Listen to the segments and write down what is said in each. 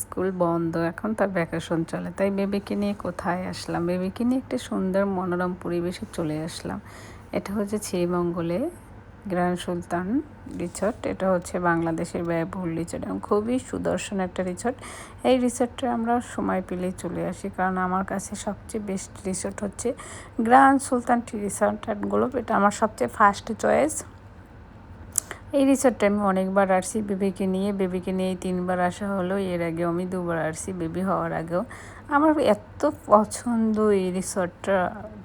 School বন্ধ, এখন তার ভ্যাকেশন চলে, তাই বেবিকে নিয়ে কোথায় আসলাম, বেবিকে নিয়ে একটা সুন্দর মনোরম পরিবেশে চলে আসলাম। এটা হচ্ছে শ্রীমঙ্গলে গ্র্যান্ড সুলতান রিসর্ট। এটা হচ্ছে বাংলাদেশের ব্যয়বহুল রিসর্ট এবং খুবই সুদর্শন একটা রিসর্ট। এই রিসর্টে আমরা সময় পেলেই চলে আসি, কারণ আমার কাছে সবচেয়ে বেস্ট রিসর্ট হচ্ছে grand Sultan resort and globe. এটা আমার সবচেয়ে ফার্স্ট চয়েস। এই রিসর্টে আমি অনেকবার আসছি বেবিকে নিয়ে 3বার আসা হলো। এর আগেও আমি 2বার আসছি, বেবি হওয়ার আগেও। আমার এত পছন্দ এই রিসর্টটা,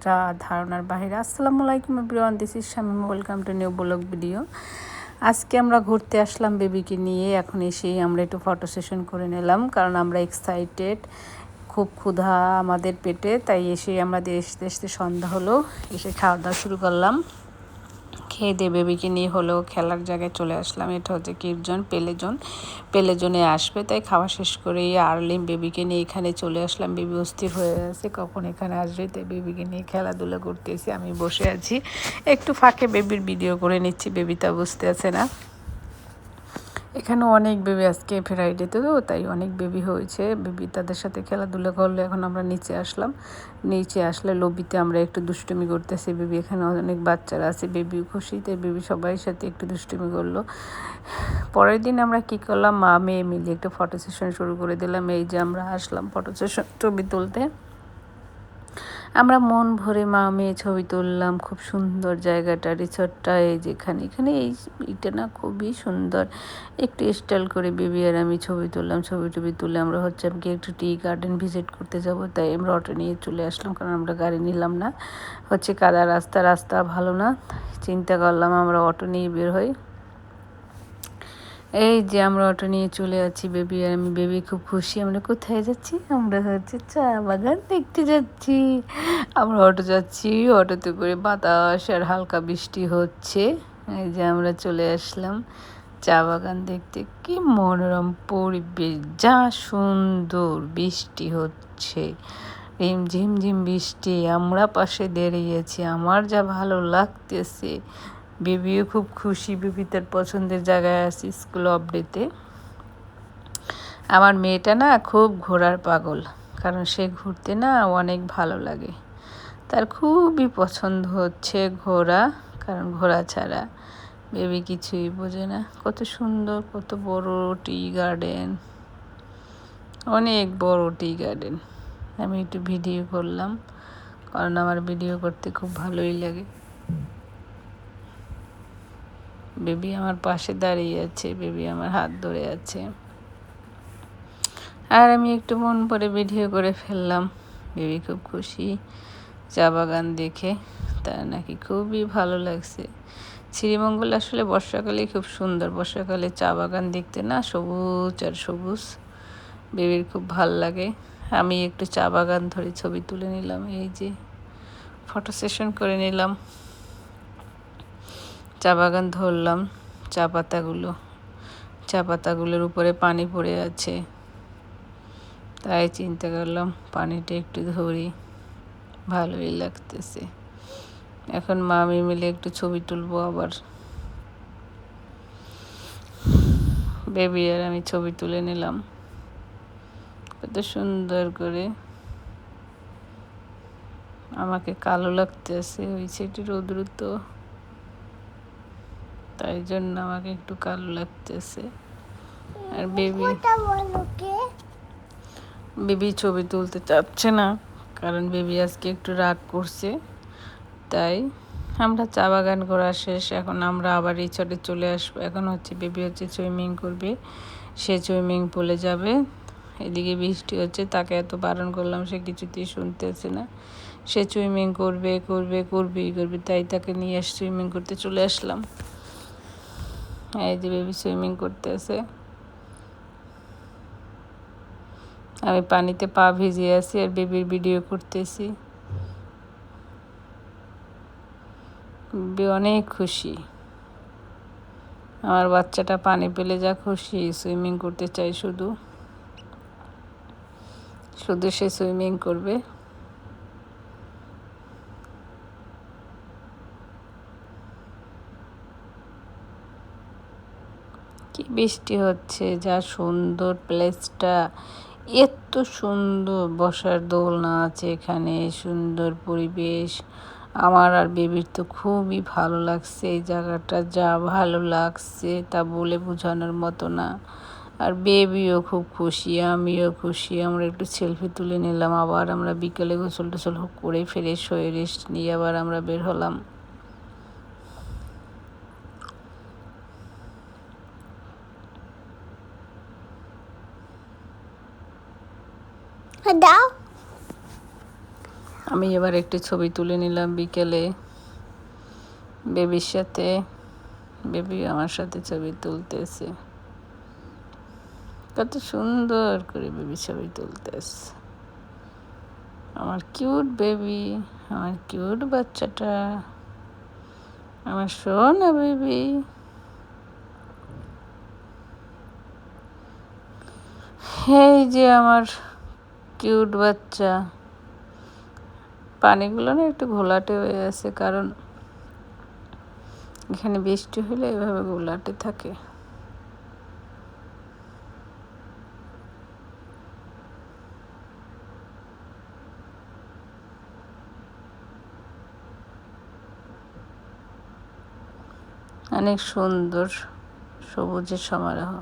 যা ধারণার বাহিরে। আসসালামু আলাইকুম everyone, this is Shamim, welcome to new blog video. আজকে আমরা ঘুরতে আসলাম বেবিকে নিয়ে। এখন এসেই আমরা একটু ফটো সেশন করে নিলাম, কারণ আমরা এক্সাইটেড, খুব ক্ষুধা আমাদের পেটে। তাই এসেই আমরা আসতে সন্ধ্যা হলো, এসে খাওয়া দাওয়া শুরু করলাম। খেয়ে দিয়ে বেবিকে নিয়ে হলো খেলার জায়গায় চলে আসলাম। এটা হচ্ছে কিডজন পেলে জোনে আসবে, তাই খাওয়া শেষ করেই আর্লি বেবিকে নিয়ে এখানে চলে আসলাম। বেবি অস্থির হয়ে আছে কখন এখানে আসবে, তাই বেবিকে নিয়ে খেলাধুলা করতেছি। আমি বসে আছি, একটু ফাঁকে বেবির ভিডিও করে নিচ্ছি, বেবি তা বুঝতে আছে না। এখানে অনেক বেবি, আজকে ফ্রাইডেতে তো তাই অনেক বেবি হয়েছে। বেবি তাদের সাথে খেলাধুলা করলো। এখন আমরা নিচে আসলাম। নিচে আসলে লবিতে আমরা একটু দুষ্টুমি করতেছি। বেবি এখানে অনেক বাচ্চারা আছে, বেবিও খুশি, তাই বেবি সবাই সাথে একটু দুষ্টুমি করলো। পরের দিন আমরা কি করলাম, মা মেয়ে মিলে একটু ফটো সেশন শুরু করে দিলাম। এই যে আমরা আসলাম ফটো সেশন ছবি তুলতে। আমরা মন ভরে মা মেয়ে ছবি তুললাম। খুব সুন্দর জায়গাটা, রিসর্টটা। এই যেখানে এখানে এইটা না খুবই সুন্দর। একটু স্টাইল করে বেবি আর আমি ছবি তুললাম। ছবি তুলে আমরা হচ্ছে আমি একটু টি গার্ডেন ভিজিট করতে যাব, তাই আমরা অটো নিয়ে চলে আসলাম, কারণ আমরা গাড়ি নিলাম না। হচ্ছে কাদা রাস্তা ভালো না, চিন্তা করলাম আমরা অটো নিয়ে বের হই। এই যে আমরা অটো নিয়ে চলে যাচ্ছি, বেবি আর আমি। বেবি খুব খুশি। আমরা কোথায় যাচ্ছি, আমরা হচ্ছে চা বাগান দেখতে যাচ্ছি। আমরা অটো যাচ্ছি, অটোতে করে বাতাস আর হালকা বৃষ্টি হচ্ছে। এই যে আমরা চলে আসলাম চা বাগান দেখতে। কি মনোরম পরিবেশ, যা সুন্দর বৃষ্টি হচ্ছে, ঝিমঝিম বৃষ্টি। আমরা পাশে দাঁড়িয়েছি, আমার যা ভালো লাগতেছে। বেবিও খুব খুশি, বেবি তার পছন্দের জায়গায় আছে স্কুল অফ ডেতে। আমার মেয়েটা না খুব ঘোরার পাগল, কারণ সে ঘুরতে না অনেক ভালো লাগে। তার খুবই পছন্দ হচ্ছে ঘোরা, কারণ ঘোরা ছাড়া বেবি কিছুই বোঝে না। কত সুন্দর, কত বড় টি গার্ডেন, অনেক বড় টি গার্ডেন। আমি একটু ভিডিও করলাম, কারণ আমার ভিডিও করতে খুব ভালোই লাগে। বেবি আমার পাশে দাঁড়িয়ে আছে, বেবি আমার হাত ধরে আছে, আর আমি একটু মন করে ভিডিও করে ফেললাম। বেবি খুব খুশি চা বাগান দেখে, তার নাকি খুবই ভালো লাগছে। শ্রীমঙ্গল আসলে বর্ষাকালেই খুব সুন্দর। বর্ষাকালে চা বাগান দেখতে না সবুজ আর সবুজ, বেবির খুব ভাল লাগে। আমি একটু চা বাগান ধরে ছবি তুলে নিলাম। এই যে ফটো সেশন করে নিলাম, চা বাগান ধরলাম। চা পাতাগুলোর উপরে পানি পড়ে আছে, তাই চিন্তা করলাম পানিটা একটু ধরি, ভালোই লাগতেছে। এখন মামি মিলে একটু ছবি তুলবো আবার। বেবি আর আমি ছবি তুলে নিলাম কত সুন্দর করে। আমাকে কালো লাগতেছে, ওই সাইডে রৌদ্র তো, তাই জন্য আমাকে একটু কালো লাগতেছে। আর বেবি ছবি তুলতে চাচ্ছে না, কারণ বেবি আজকে একটু রাগ করছে। তাই আমরা চা বাগান ঘোরা শেষ, এখন আমরা আবার রিসর্টে চলে আসবো। এখন হচ্ছে বেবি হচ্ছে সুইমিং করবে, সে সুইমিং পুলে যাবে। এদিকে বৃষ্টি হচ্ছে, তাকে এত বারণ করলাম, সে কিছুতেই শুনতেছে না। সে সুইমিং করবে, তাই তাকে নিয়ে সুইমিং করতে চলে আসলাম। এই যে বেবি সুইমিং করতেছে, আমি পানিতে পা ভিজিয়ে আছি আর বেবির ভিডিও করতেছি। বেবি অনেক খুশি, আমার বাচ্চাটা পানি পেলে যা খুশি, সুইমিং করতে চাই শুধু সে সুইমিং করবে। কি বৃষ্টি হচ্ছে, যা সুন্দর প্লেসটা, এত সুন্দর বসার দোলনা আছে এখানে, সুন্দর পরিবেশ। আমার আর বেবির তো খুবই ভালো লাগছে এই জায়গাটা, যা ভালো লাগছে তা বলে বোঝানোর মতো না। আর বেবিও খুব খুশি, আমিও খুশি। আমরা একটু সেলফি তুলে নিলাম, আবার আমরা বিকেলে গোসল টোসল করে ফ্রেশ হয়ে রেস্ট নিয়ে আবার আমরা বের হলাম। দাও, আমি এবার একটু ছবি তুলে নিলাম বিকেলে বেবির সাথে। বেবি আমার সাথে ছবি তুলতেছে, কত সুন্দর করে বেবি ছবি তুলতেছে। আমার কিউট বেবি, আমার কিউট বাচ্চাটা, আমার সোনা বেবি। এই যে আমার কিউট বাচ্চা। পানিগুলো না একটু ঘোলাটে হয়ে আছে, কারণ এখানে বৃষ্টি হলে এভাবে ঘোলাটে থাকে। অনেক সুন্দর সবুজের সমারোহ।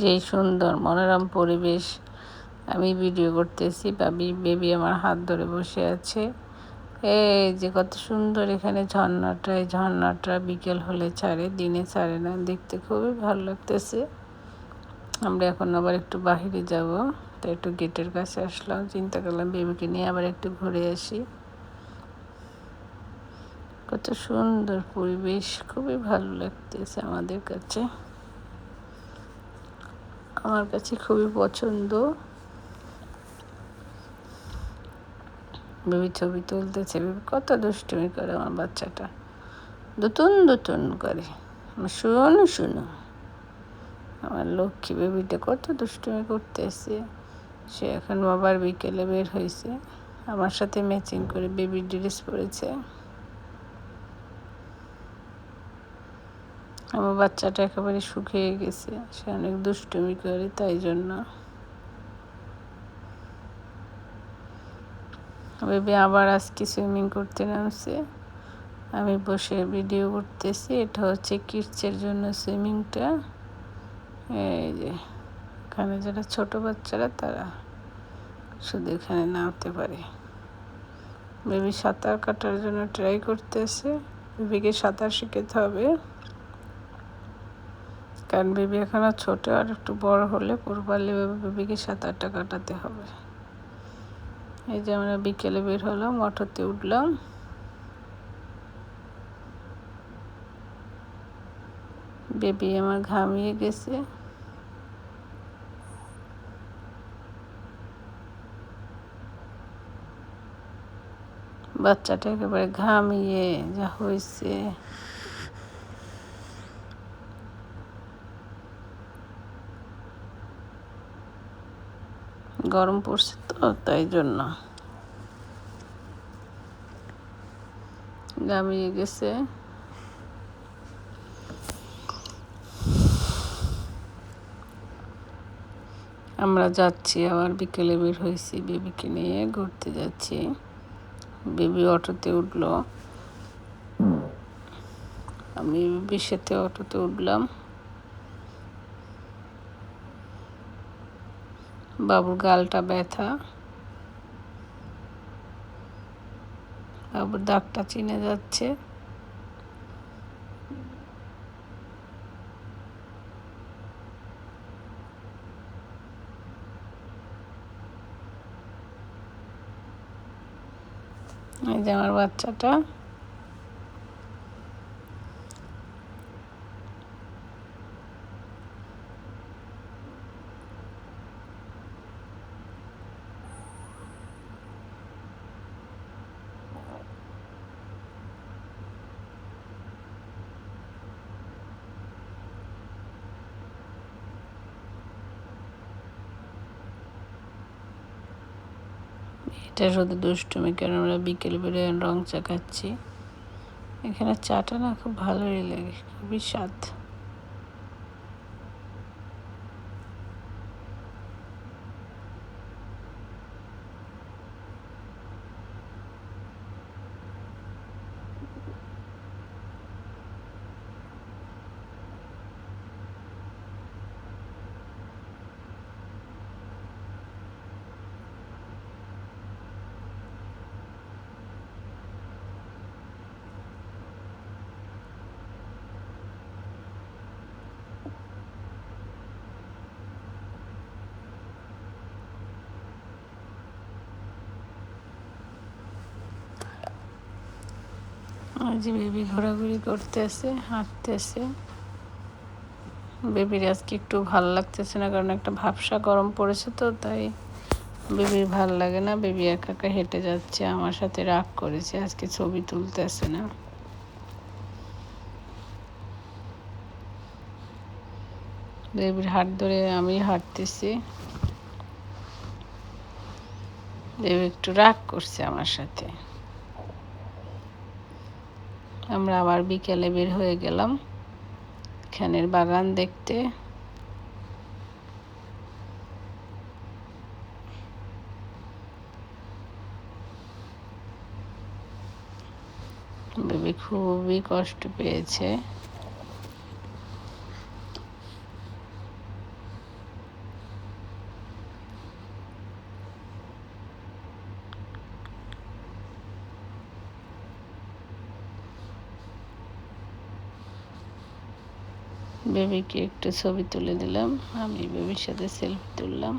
যেই সুন্দর মনোরম পরিবেশ, আমি ভিডিও করতেছি, বেবি আমার হাত ধরে বসে আছে। এই যে কত সুন্দর এখানে ঝর্ণাটা, এই ঝর্ণাটা বিকেল হলে ছাড়ে, দিনে ছাড়ে না। দেখতে খুবই ভালো লাগতেছে। আমরা এখন আবার একটু বাহিরে যাব, তাই একটু গেটের কাছে আসলাম, চিন্তা করলাম বেবিকে নিয়ে আবার একটু ঘুরে আসি। কত সুন্দর পরিবেশ, খুবই ভালো লাগতেছে আমাদের কাছে, আমার কাছে খুবই পছন্দ। বেবি ছবি তুলতেছে, বেবি কত দুষ্টুমি করে আমার বাচ্চাটা, দুতুন করে। শোনো শোনো, আমার লক্ষ্মী বেবিটা কত দুষ্টুমি করতেছে। সে এখন আবার বিকেলে বের হয়েছে, আমার সাথে ম্যাচিং করে বেবির ড্রেস পরেছে। আমার বাচ্চাটা একেবারে শুকিয়ে গেছে, সে অনেক দুষ্টুমি করে, তাই জন্য। বেবি আবার আজকে সুইমিং করতে নামছে, আমি বসে ভিডিও করতেছি। এটা হচ্ছে কিডসের জন্য সুইমিংটা। এই যে এখানে যারা ছোট বাচ্চারা তারা শুধু এখানে নামতে পারে। বেবি সাঁতার কাটার জন্য ট্রাই করতেছে, বেবিকে সাঁতার শিখাতে হবে, কারণ বেবি এখনো ছোট, আর একটু বড় হলে প্রপারলি বেবিকে সাঁতারটা কাটাতে হবে। এই যে আমরা বিকেলে বের হলাম, অটোতে উঠলাম। বেবি আমার ঘামিয়ে গেছে, বাচ্চাটা একেবারে ঘামিয়ে যা হয়েছে। গরম পড়ছে তো, তাই জন্য ঘামিয়ে গেছে। আমরা যাচ্ছি, আবার বিকেলে বের হয়েছি, বেবিকে নিয়ে ঘুরতে যাচ্ছি। বেবি অটোতে উঠলো, আমি বেবির সাথে অটোতে উঠলাম। বাবুর গালটা ব্যথা, বাবুর দাগটা চিনে যাচ্ছে। এই যে আমার বাচ্চাটা। এটা শুধু দুষ্টুমি, কারণ আমরা বিকেল বেড়ে রং চা খাচ্ছি। এখানে চাটা না খুব ভালোই লাগে, খুবই স্বাদ। যে বেবি ঘোরাঘুরি করতেছে, হাঁটতেছে। বেবির আজকে একটু ভাল লাগতেছে না, কারণ একটা ভাবসা গরম পড়েছে তো, তাই বেবির ভাল লাগে না। বেবি একা একা হেঁটে যাচ্ছে, আমার সাথে রাগ করেছে, আজকে ছবি তুলতেছে না। বেবির হাত ধরে আমি হাঁটতেছি। বেবি একটু রাগ করছে আমার সাথে। আমরা আবার বিকেলে বের হয়ে গেলাম এখানের বাগান দেখতে। বেবি খুবই কষ্ট পেয়েছে। বেবিকে একটু ছবি তুলে দিলাম, আমি বেবির সাথে সেলফি তুললাম।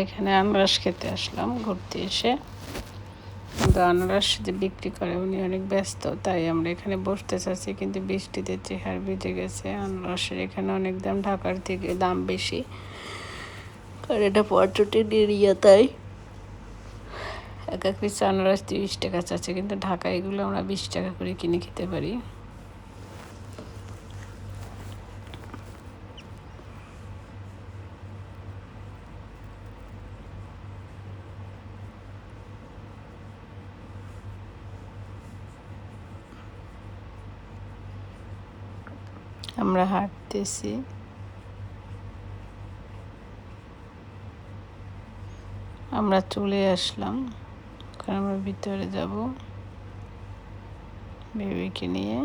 এখানে আনারস খেতে আসলাম ঘুরতে এসে, কিন্তু আনারস যে বিক্রি করে উনি অনেক ব্যস্ত, তাই আমরা এখানে বসতে চাচ্ছি, কিন্তু বৃষ্টিতে চেহারা ভিজে গেছে। আনারসের এখানে অনেক দাম, ঢাকার থেকে দাম বেশি, কারণ এটা পর্যটন এরিয়া, তাই এক এক পিস আনারস 30 টাকা চাচ্ছে, কিন্তু ঢাকায় এগুলো আমরা 20 টাকা করে কিনে খেতে পারি। আমরা হাঁটতেছি। আমরা চলে আসলাম, কারণ আমরা ভিতরে যাব বেবিকে নিয়ে।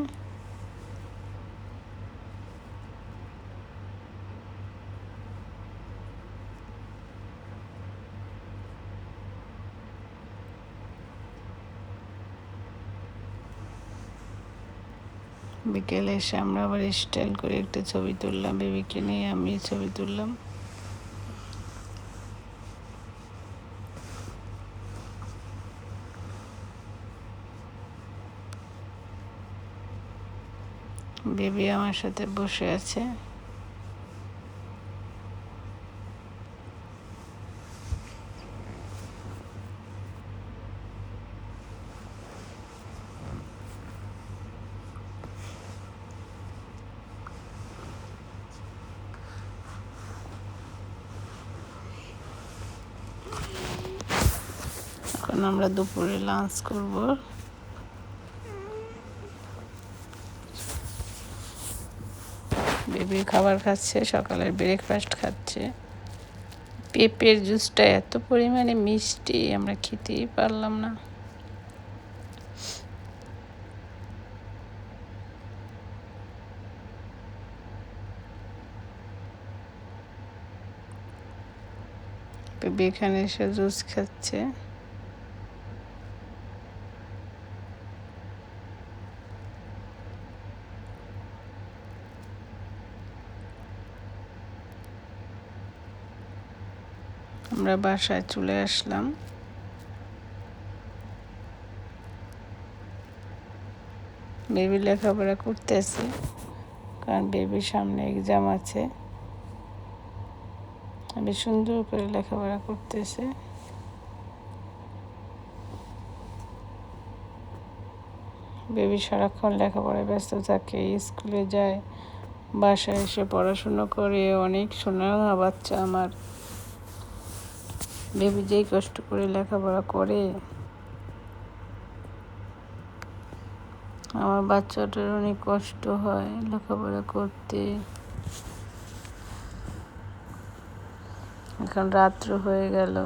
বিকেলে এসে আমরা আবার স্টাইল করে একটা ছবি তুললাম, বেবিকে নিয়ে আমি ছবি তুললাম। বেবি আমার সাথে বসে আছে। এখন আমরা দুপুরে লাঞ্চ করব। বেবি খাবার খাচ্ছে, সকালের ব্রেকফাস্ট খাচ্ছে। পেঁপের জুসটা এত পরিমাণে মিষ্টি, আমরা খেতেই পারলাম না। বেবি এখানে এসে জুস খাচ্ছে। আমরা বাসায় চলে আসলাম। বেবি লেখাপড়া করতেছে, কারণ বেবির সামনে এক্সাম আছে। আমি সুন্দর করে লেখাপড়া করতেছে। বেবি সারাক্ষণ লেখাপড়ায় ব্যস্ত থাকে, স্কুলে যায়, বাসায় এসে পড়াশুনো করে। অনেক সোনার বাচ্চা আমার। বেবি যেই কষ্ট করে লেখাপড়া করে, আমার বাচ্চাটার অনেক কষ্ট হয় লেখাপড়া করতে। এখন রাত্র হয়ে গেল।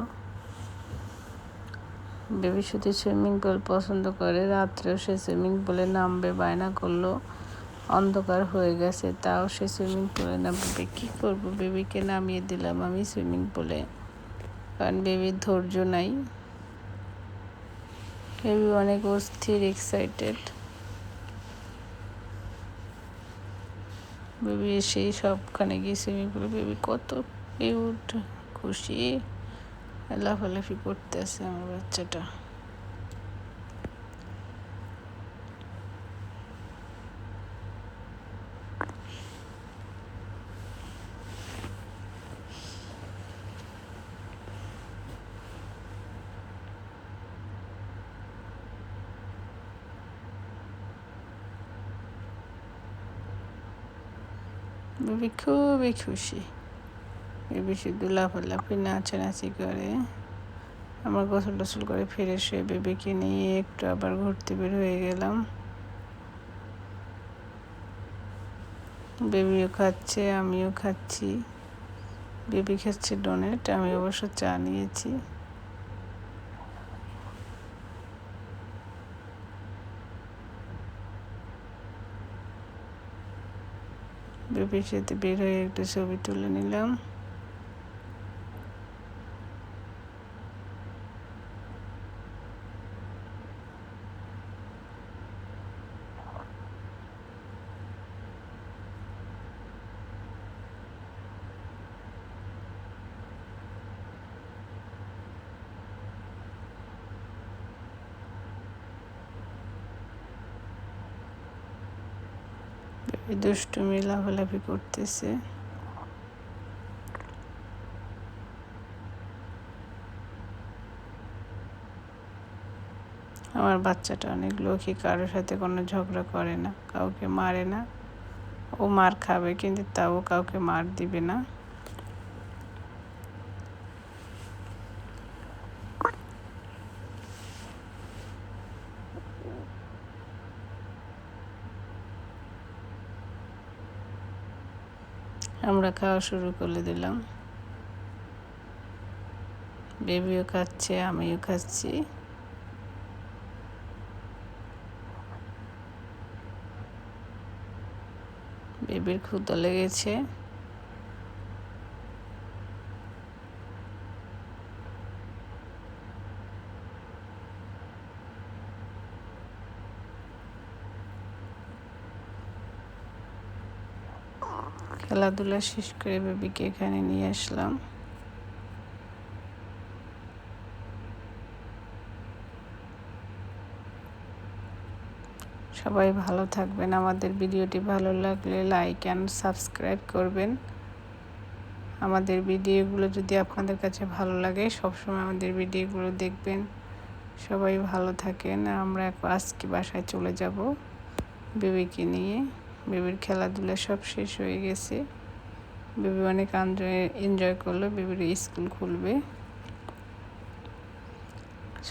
বেবি শুধু সুইমিং পুল পছন্দ করে। রাত্রেও সে সুইমিং পুলে নামবে বায়না করলো। অন্ধকার হয়ে গেছে, তাও সে সুইমিং পুলে নামবে। কী করবো, বেবিকে নামিয়ে দিলাম আমি সুইমিং পুলে, কারণ বেবির ধৈর্য নাই। বেবি অনেক অস্থির, এক্সাইটেড। বেবি এসেই সবখানে গিয়ে সুইমিং পুলে বেবি কত কিউট, খুশি, লাফালাফি করতেছে আমার বাচ্চাটা। বেবি খুবই খুশি। বেবি শুধু লাফালাফি নাচানাচি করে। আমার গোসল টোসল করে ফ্রেশ হয়ে বেবিকে নিয়ে একটু আবার ঘুরতে বের হয়ে গেলাম। বেবিও খাচ্ছে, আমিও খাচ্ছি। বেবি খাচ্ছে ডোনেট, আমি অবশ্য চা নিয়েছি। বেবির সাথে বের হয়ে একটু ছবি তুলে নিলাম। বেবি দুষ্টুমি লাফালাফি করতেছে। আমার বাচ্চাটা অনেক লক্ষ্মী, কারোর সাথে কোনো ঝগড়া করে না, কাউকে মারে না। ও মার খাবে, কিন্তু তাও কাউকে মার দিবে না। আমরা খাওয়া শুরু করে দিলাম। বেবিও খাচ্ছে, আমিও খাচ্ছি। বেবির ক্ষুধা লেগেছে। খেলাধুলা শেষ করে বেবিকে এখানে নিয়ে আসলাম। সবাই ভালো থাকবেন। আমাদের ভিডিওটি ভালো লাগলে লাইক অ্যান্ড সাবস্ক্রাইব করবেন। আমাদের ভিডিওগুলো যদি আপনাদের কাছে ভালো লাগে, সবসময় আমাদের ভিডিওগুলো দেখবেন। সবাই ভালো থাকেন। আমরা আজকে বাসায় চলে যাব বেবিকে নিয়ে। বেবির খেলাধুলা সব শেষ হয়ে গেছে। বেবি অনেক এনজয় করলো। বেবির স্কুল খুলবে।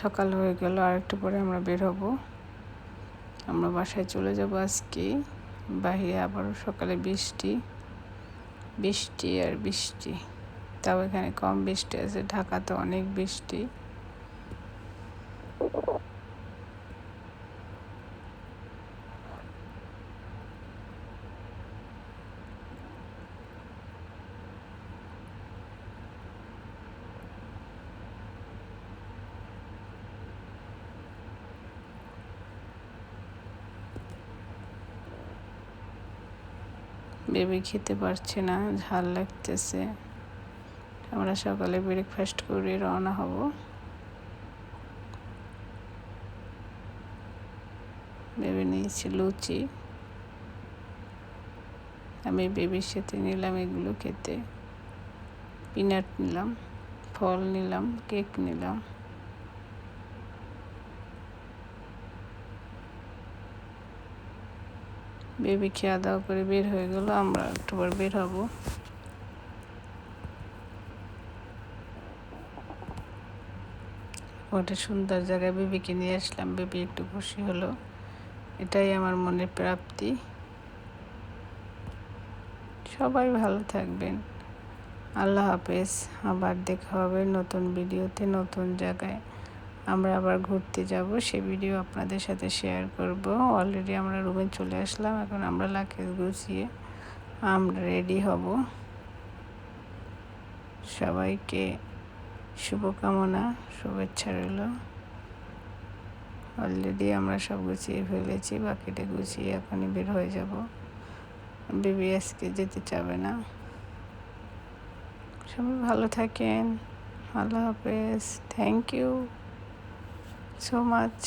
সকাল হয়ে গেল, আর একটু পরে আমরা বের হব। আমরা বাসায় চলে যাব আজকে। বাইরে আবারও সকালে বৃষ্টি বৃষ্টি আর বৃষ্টি, তাও এখানে কম বৃষ্টি আছে, ঢাকাতে অনেক বৃষ্টি। বেবি খেতে পারছে না, ঝাল লাগতেছে। আমরা সকালে ব্রেকফাস্ট করে রওনা হব। বেবি নিয়েছি লুচি, আমি বেবির সাথে নিলাম এগুলো খেতে। পিনাট নিলাম, ফল নিলাম, কেক নিলাম। বেবি খাওয়া দাওয়া করে বের হয়ে গেল, আমরা একটু পর বের হব। ওটা সুন্দর জায়গায় বেবিকে নিয়ে আসলাম, বেবি একটু খুশি হলো, এটাই আমার মনের প্রাপ্তি। সবাই ভালো থাকবেন, আল্লাহ হাফেজ। আবার দেখা হবে নতুন ভিডিওতে, নতুন জায়গায়। আমরা আবার ঘুরতে যাব, সেই ভিডিও আপনাদের সাথে শেয়ার করব। অলরেডি আমরা রুমে চলে আসলাম, এখন আমরা লাগেজ গুছিয়ে আমরা রেডি হব। সবাইকে শুভকামনা, শুভেচ্ছা রইল। অলরেডি আমরা সব গুছিয়ে ফেলেছি, বাকিটা গুছিয়ে এখনই বের হয়ে যাব। বেবি আজকে যেতে চাবে না। সবাই ভালো থাকেন, আল্লাহ হাফেজ। Thank you so much.